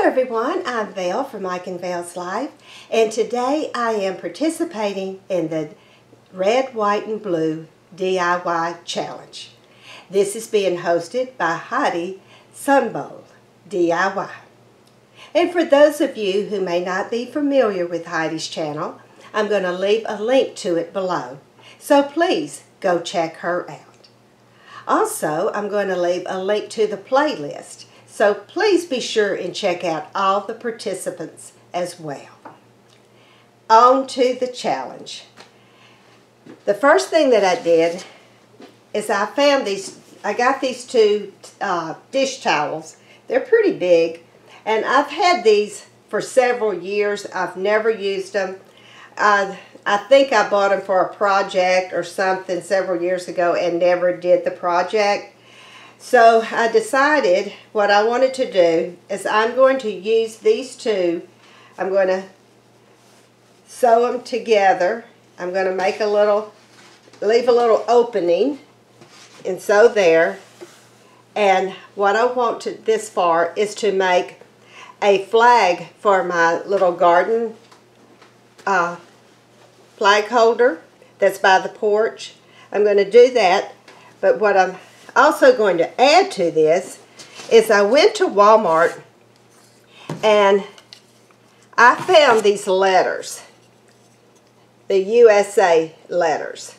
Hello everyone, I'm Val from MikeandVelsLife, and today I am participating in the Red, White, and Blue DIY Challenge. This is being hosted by Heidi, Sonboul DIY. And for those of you who may not be familiar with Heidi's channel, I'm going to leave a link to it below, so please go check her out. Also, I'm going to leave a link to the playlist, so please be sure and check out all the participants as well. On to the challenge. The first thing that I did is I got these two dish towels. They're pretty big, and I've had these for several years. I've never used them. I think I bought them for a project or something several years ago and never did the project. So I decided what I wanted to do is I'm going to use these two. I'm going to sew them together. I'm going to make leave a little opening and sew there. And what I want this for is to make a flag for my little garden flag holder that's by the porch. I'm going to do that, but what I'm also going to add to this is I went to Walmart and I found these letters, the USA letters,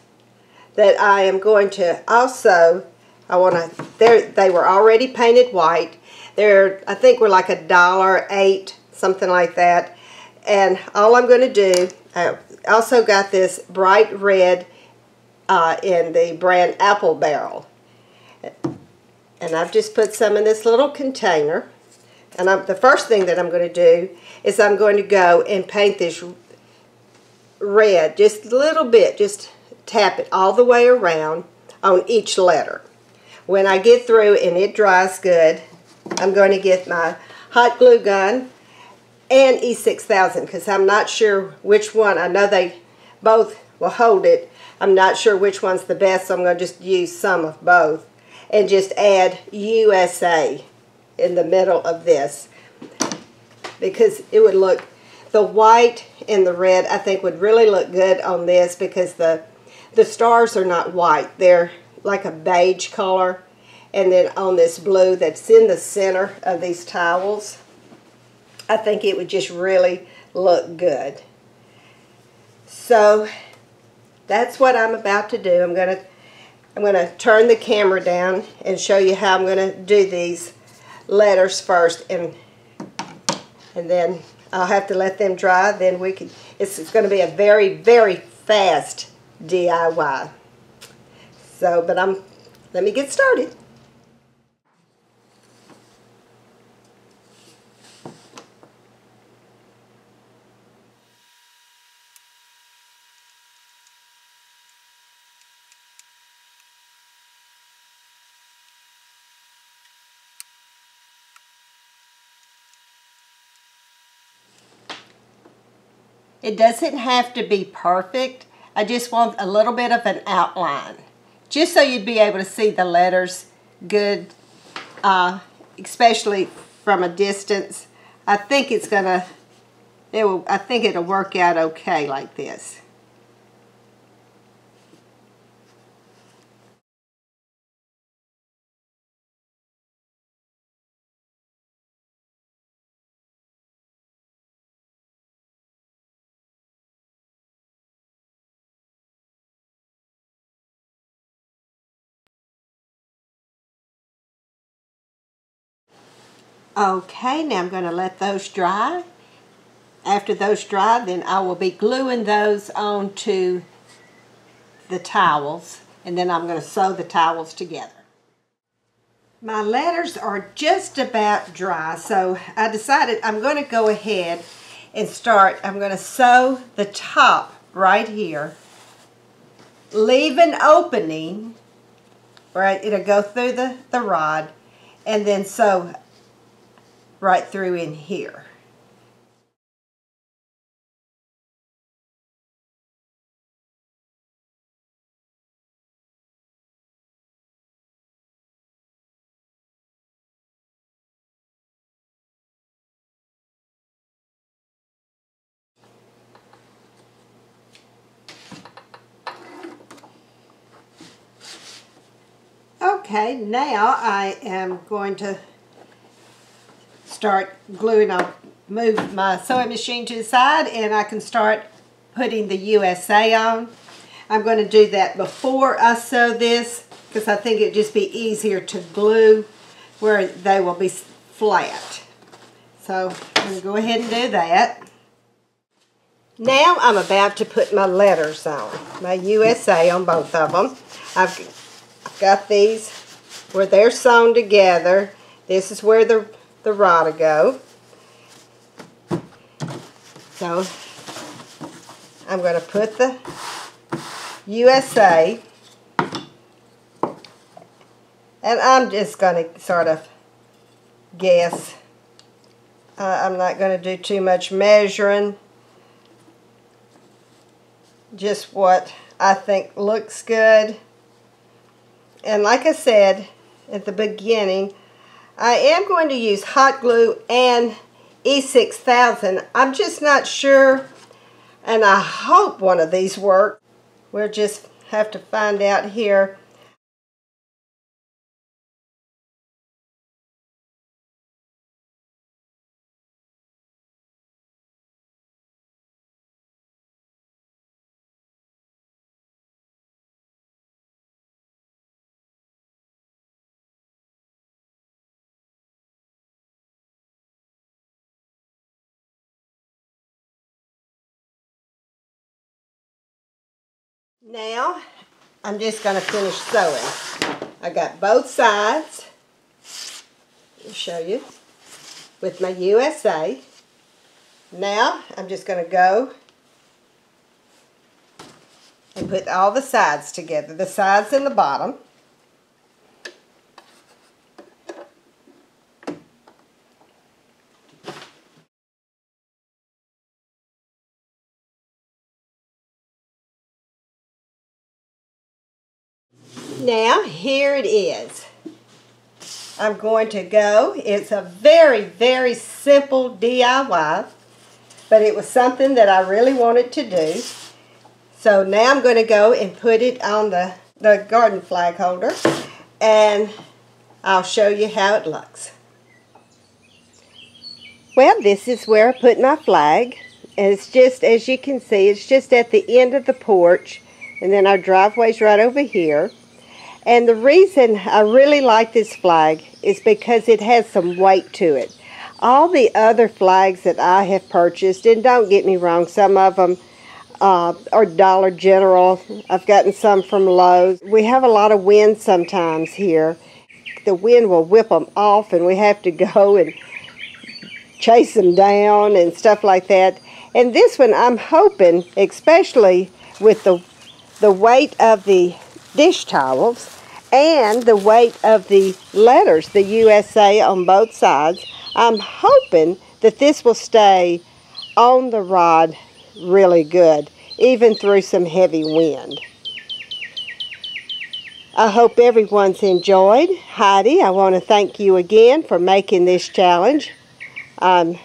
that I am going to also, they were already painted white. I think were like $1.08, something like that. And all I'm going to do, I also got this bright red in the brand Apple Barrel. And I've just put some in this little container. And the first thing that I'm going to do is I'm going to go and paint this red just a little bit. Just tap it all the way around on each letter. When I get through and it dries good, I'm going to get my hot glue gun and E6000, because I'm not sure which one. I know they both will hold it. I'm not sure which one's the best, so I'm going to just use some of both. And just add USA in the middle of this, because it would look, the white and the red I think would really look good on this, because the stars are not white, they're like a beige color. And then on this blue that's in the center of these towels, I think it would just really look good. So that's what I'm about to do. I'm going to turn the camera down and show you how I'm going to do these letters first, and then I'll have to let them dry. Then it's going to be a very, very fast DIY. So, but let me get started. It doesn't have to be perfect. I just want a little bit of an outline, just so you'd be able to see the letters good, especially from a distance. I think I think it'll work out okay like this. Okay, now I'm going to let those dry. After those dry, then I will be gluing those onto the towels, and then I'm going to sew the towels together. My letters are just about dry, so I decided I'm going to go ahead and I'm going to sew the top right here, leave an opening, right? It'll go through the rod, and then sew right through in here. Okay, now I am going to start gluing. I'll move my sewing machine to the side and I can start putting the USA on. I'm going to do that before I sew this because I think it'd just be easier to glue where they will be flat. So I'm going to go ahead and do that. Now I'm about to put my letters on, my USA on both of them. I've got these where they're sewn together. This is where the rod will go. So I'm going to put the USA, and I'm just going to sort of guess. I'm not going to do too much measuring. Just what I think looks good. And like I said at the beginning, I am going to use hot glue and E6000. I'm just not sure, and I hope one of these work. We'll just have to find out here. Now, I'm just going to finish sewing. I got both sides. I'll show you with my USA. Now, I'm just going to go and put all the sides together, the sides and the bottom. Now, here it is. I'm going to go. It's a very, very simple DIY, but it was something that I really wanted to do. So now I'm going to go and put it on the garden flag holder, and I'll show you how it looks. Well, this is where I put my flag, and it's just, as you can see, it's just at the end of the porch, and then our driveway's right over here. And the reason I really like this flag is because it has some weight to it. All the other flags that I have purchased, and don't get me wrong, some of them are Dollar General. I've gotten some from Lowe's. We have a lot of wind sometimes here. The wind will whip them off and we have to go and chase them down and stuff like that. And this one, I'm hoping, especially with the weight of the dish towels and the weight of the letters, the USA on both sides, I'm hoping that this will stay on the rod really good, even through some heavy wind. I hope everyone's enjoyed. Heidi, I want to thank you again for making this challenge. I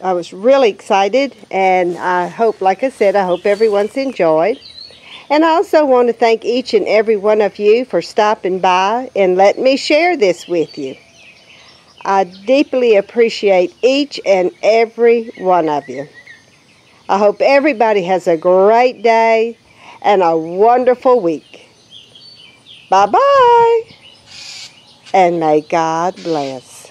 was really excited, and I hope, like I said, I hope everyone's enjoyed. And I also want to thank each and every one of you for stopping by and letting me share this with you. I deeply appreciate each and every one of you. I hope everybody has a great day and a wonderful week. Bye-bye, and may God bless.